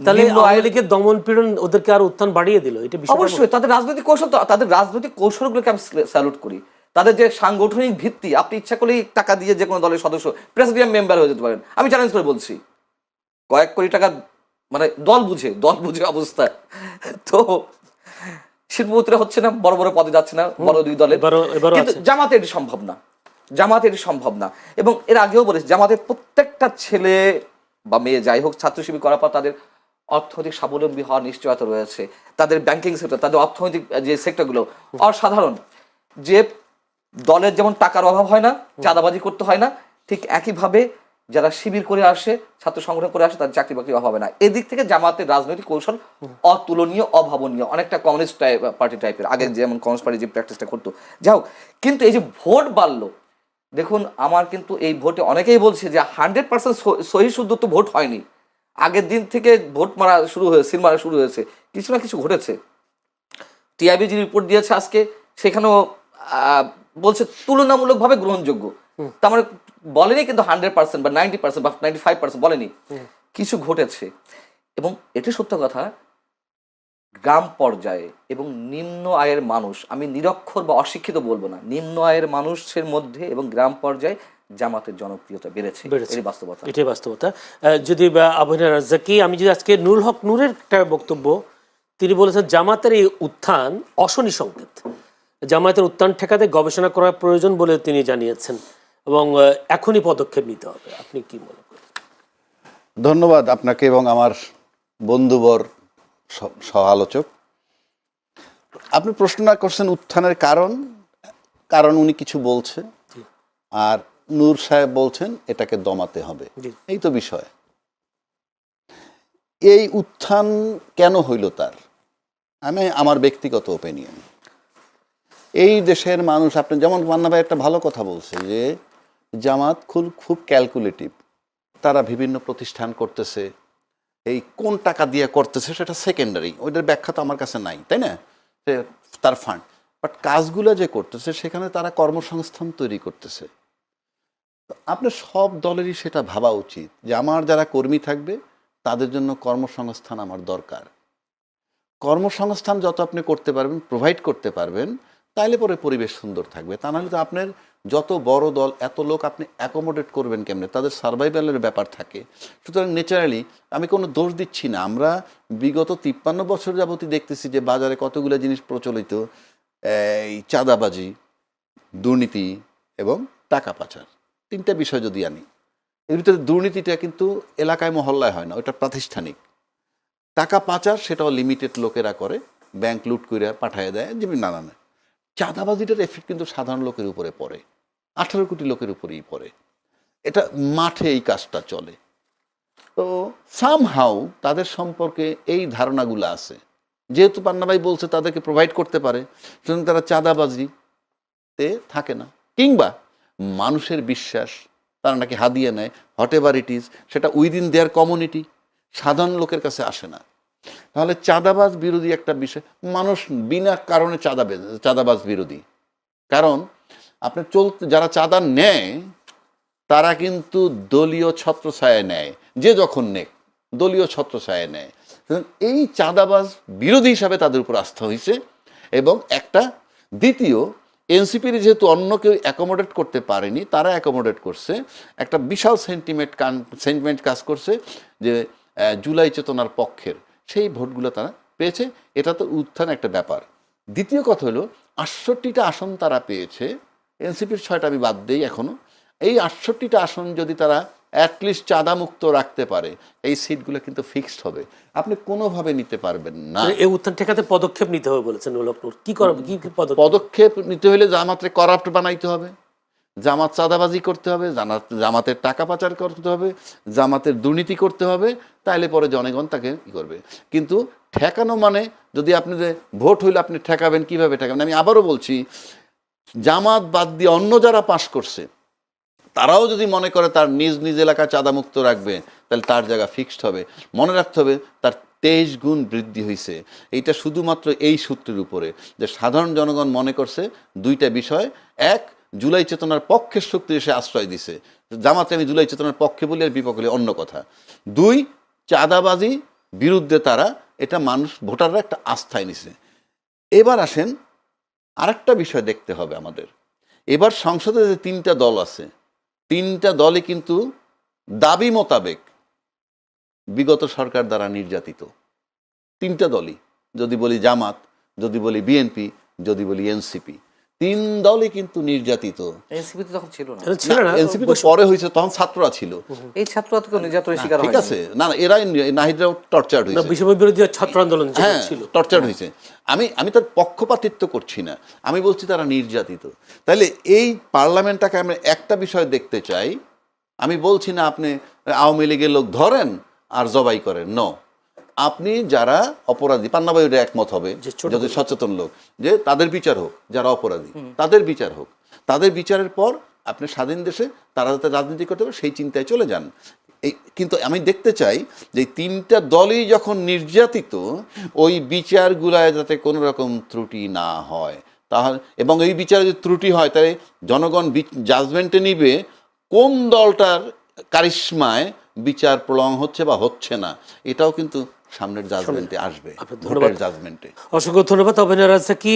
তাহলে আওয়ামী লীগের দমন পীড়ন ওদেরকে আরো উত্থান বাড়িয়ে দিল, এটা অবশ্যই তাদের রাজনৈতিক কৌশল, তাদের রাজনৈতিক কৌশলগুলোকে আমি স্যালুট করি। তাদের যে সাংগঠনিক ভিত্তি, আপনি ইচ্ছা করলেই টাকা দিয়ে যে কোনো দলের সদস্য প্রেসিডিয়াম মেম্বার হয়ে যেতে পারেন, আমি চ্যালেঞ্জ করে বলছি। কয়েক কোটি টাকা, মানে দল বুঝে অবস্থা। তো শিল্পপতিরা হচ্ছে না, বড় বড় পদে যাচ্ছে না বড় দুই দলের, কিন্তু জামাতে এটি সম্ভব না। এবং এর আগেও বলেছি জামাতের প্রত্যেকটা ছেলে বা মেয়ে যাই হোক ছাত্র শিবির করার পর তাদের অর্থনৈতিক স্বাবলম্বী হওয়ার নিশ্চয়তা রয়েছে। তাদের ব্যাংকিং সেক্টর, তাদের অর্থনৈতিক যে সেক্টরগুলো অসাধারণ। যে দলের যেমন টাকার অভাব হয় না, চাঁদাবাজি করতে হয় না, ঠিক একইভাবে যারা শিবির করে আসে, ছাত্র সংগঠন করে আসে, তাদের চাকরি বাকরির অভাব হয় না। এদিক থেকে জামাতের রাজনৈতিক কৌশল অতুলনীয়, অভাবনীয়, অনেকটা কমিউনিস্ট পার্টি টাইপের, আগে যেমন কমিউনিস্ট পার্টি যে প্র্যাকটিসটা করতো। যাই হোক, কিন্তু এই যে ভোট বাড়লো, দেখুন আমার কিন্তু এই ভোটে অনেকেই বলছে যে 100% সহি শুদ্ধ তো ভোট হয়নি। আগের দিন থেকে ভোট মারা শুরু হয়েছে, সিল মারা শুরু হয়েছে, কিছু না কিছু ঘটেছে। টিআইবি যে রিপোর্ট দিয়েছে আজকে, সেখানেও বলছে তুলনামূলকভাবে গ্রহণযোগ্য। তার মানে বলেনি কিন্তু 100% বা 90% বা 95% বলেনি, কিছু ঘটেছে। এবং এটি সত্য কথা, গ্রাম পর্যায়ে এবং নিম্ন আয়ের মানুষ, আমি নিরক্ষর বা অশিক্ষিত বলবো না, নিম্ন আয়ের মানুষের মধ্যে এবং গ্রাম পর্যায়ে জামাতের জনপ্রিয়তা বেড়েছে, এটাই বাস্তবতা। যদি আবহাওয়া রাজ্জাকি, আমি যদি আজকে নুরুল হক নূরের একটা বক্তব্য, তিনি বলেছেন জামাতের এই উত্থান অশনি সংকেত, জামায়াতের উত্থান ঠেকাতে গবেষণা করার প্রয়োজন বলে তিনি জানিয়েছেন, এবং এখনই পদক্ষেপ নিতে হবে। আপনি কি মনে করেন? ধন্যবাদ আপনাকে এবং আমার বন্ধুবর সহ আলোচক। আপনি প্রশ্ন করছেন উত্থানের কারণ উনি কিছু বলছে, আর নূর সাহেব বলছেন এটাকে দমাতে হবে, এই তো বিষয়। এই উত্থান কেন হইল তার, আমি আমার ব্যক্তিগত ওপিনিয়ন, এই দেশের মানুষ, আপনি যেমন মান্না ভাই একটা ভালো কথা বলছে যে জামাত খুব ক্যালকুলেটিভ, তারা বিভিন্ন প্রতিষ্ঠান করতেছে, এই কোন টাকা দিয়ে করতেছে সেটা সেকেন্ডারি, ওইটার ব্যাখ্যা তো আমার কাছে নাই, তাই না, তার ফান্ড, বাট কাজগুলো যে করতেছে সেখানে তারা কর্মসংস্থান তৈরি করতেছে। আপনার সব দলেরই সেটা ভাবা উচিত যে আমার যারা কর্মী থাকবে তাদের জন্য কর্মসংস্থান আমার দরকার। কর্মসংস্থান যত আপনি করতে পারবেন, প্রোভাইড করতে পারবেন, তাইলে পরে পরিবেশ সুন্দর থাকবে। তা নাহলে তো আপনার যত বড় দল, এত লোক আপনি অ্যাকোমোডেট করবেন কেমনে? তাদের সার্ভাইভালের ব্যাপার থাকে। সুতরাং ন্যাচারালি আমি কোনো দোষ দিচ্ছি না। আমরা বিগত 53 বছর যাবতই দেখতেছি যে বাজারে কতগুলো জিনিস প্রচলিত, এই চাঁদাবাজি, দুর্নীতি এবং টাকা পাচার, তিনটা বিষয় যদি আনি, এর ভিতরে দুর্নীতিটা কিন্তু এলাকায় মহল্লায় হয় না, ওটা প্রাতিষ্ঠানিক। টাকা পাচার সেটাও লিমিটেড লোকেরা করে, ব্যাংক লুট করে পাঠিয়ে দেয়, যেমন নানান। চাঁদাবাজিটার এফেক্ট কিন্তু সাধারণ লোকের উপরে পড়ে, 18 কোটি লোকের উপরেই পড়ে। এটা মাঠে এই কাজটা চলে। তো সামহাউ তাদের সম্পর্কে এই ধারণাগুলো আছে, যেহেতু পান্না ভাই বলছে তাদেরকে প্রোভাইড করতে পারে, সুতরাং তারা চাঁদাবাজিতে থাকে না। কিংবা মানুষের বিশ্বাস, তারা নাকি হাদিয়ে নেয়, হোয়াট এভার ইট ইজ, সেটা উইদিন দেয়ার কমিউনিটি, সাধারণ লোকের কাছে আসে না। তাহলে চাঁদাবাজ বিরোধী একটা বিষয়, মানুষ বিনা কারণে চাঁদাবাজ বিরোধী। কারণ আপনি যারা চাঁদা নেয় তারা কিন্তু দলীয় ছত্রছায়ায় নেয়, যে যখন নেক দলীয় ছত্রছায়ায় নেয়। এই চাঁদাবাজ বিরোধী হিসাবে তাদের উপর আস্থা হয়েছে। এবং একটা দ্বিতীয়, এনসিপির যেহেতু অন্য কেউ অ্যাকোমোডেট করতে পারেনি, তারা অ্যাকোমোডেট করছে, একটা বিশাল সেন্টিমেন্ট কাজ করছে যে জুলাই চেতনার পক্ষের সেই ভোটগুলো তারা পেয়েছে। এটা তো উত্থান একটা ব্যাপার। দ্বিতীয় কথা হলো 68টা আসন তারা পেয়েছে, এনসিপির 6টা আমি বাদ দিই এখনো। এই 68টা আসন যদি তারা অ্যাটলিস্ট চাঁদামুক্ত রাখতে পারে, এই সিটগুলো কিন্তু ফিক্সড হবে, আপনি কোনোভাবে নিতে পারবেন না। এই উত্থান ঠেকাতে পদক্ষেপ নিতে হবে বলেছেন নুরুল নূর। কি করবে, কি পদক্ষেপ নিতে হলে জামাতরে করাপ্ট বানাইতে হবে, জামাত চাঁদাবাজি করতে হবে, জামাতের টাকা পাচার করতে হবে, জামাতের দুর্নীতি করতে হবে, তাইলে পরে জনগণ তাকে কি করবে। কিন্তু ঠেকানো মানে, যদি আপনি যে ভোট হইলে আপনি ঠেকাবেন, কিভাবে ঠেকাবেন? আমি আবারও বলছি, জামাত বাদ দিয়ে অন্য যারা পাশ করছে তারাও যদি মনে করে তার নিজ নিজ এলাকা চাঁদামুক্ত রাখবে, তাহলে তার জায়গা ফিক্সড হবে। মনে রাখতে হবে তার 23 গুণ বৃদ্ধি হয়েছে। এইটা শুধুমাত্র এই সূত্রের উপরে যে সাধারণ জনগণ মনে করছে দুইটা বিষয়। এক, জুলাই চেতনার পক্ষের শক্তি এসে আশ্রয় দিছে, জামাতে আমি জুলাই চেতনার পক্ষে বলি আর বিপক্ষে অন্য কথা। দুই, চাঁদাবাজি বিরুদ্ধে তারা, এটা মানুষ ভোটাররা একটা আস্থায় নিছে। এবার আসেন আরেকটা বিষয় দেখতে হবে আমাদের। এবার সংসদে যে 3টা দল আছে, 3টা দলই কিন্তু দাবি মোতাবেক বিগত সরকার দ্বারা নির্যাতিত। 3টা দলই, যদি বলি জামাত, যদি বলি বিএনপি, যদি বলি এনসিপি, 3 দলই কিন্তু নির্যাতিত। এনসিপি তো তখন ছিল না, ছিল না, এনসিপি তো পরে হয়েছে, তখন ছাত্ররা ছিল। এই ছাত্ররা তো নির্যাতনের শিকার ঠিক হয়নি। আছে, না এরাই, নাহিদরাও টর্চার্ড হয়েছে, বিষয় বিরোধী ছাত্র আন্দোলন হ্যাঁ ছিল। টর্চার হয়েছে। আমি তার পক্ষপাতিত্ব করছি না, আমি বলছি তারা নির্যাতিত। তাহলে এই পার্লামেন্টটাকে আমরা একটা বিষয় দেখতে চাই। আমি বলছি না আপনি আওয়ামী লীগের লোক ধরেন আর জবাই করেন, ন। আপনি যারা অপরাধী, পান্নাবাই ওটা একমত হবে যদি সচেতন লোক, যে তাদের বিচার হোক, যারা অপরাধী তাদের বিচার হোক, তাদের বিচারের পর আপনি স্বাধীন দেশে তারা যাতে রাজনীতি করতে পারে সেই চিন্তায় চলে যান। কিন্তু আমি দেখতে চাই যে 3টা দলই যখন নির্যাতিত, ওই বিচারগুলায় যাতে কোনো রকম ত্রুটি না হয়। তাহলে এবং এই বিচারে যদি ত্রুটি হয়, তাহলে জনগণ জাজমেন্টে নিবে কোন দলটার কারিশমায় বিচার প্রলং হচ্ছে বা হচ্ছে না। এটাও কিন্তু সামনের জাজমেন্টে আসবে, ভোটের জাজমেন্টে। অসংখ্য ধন্যবাদ অভিনয় রাজা কি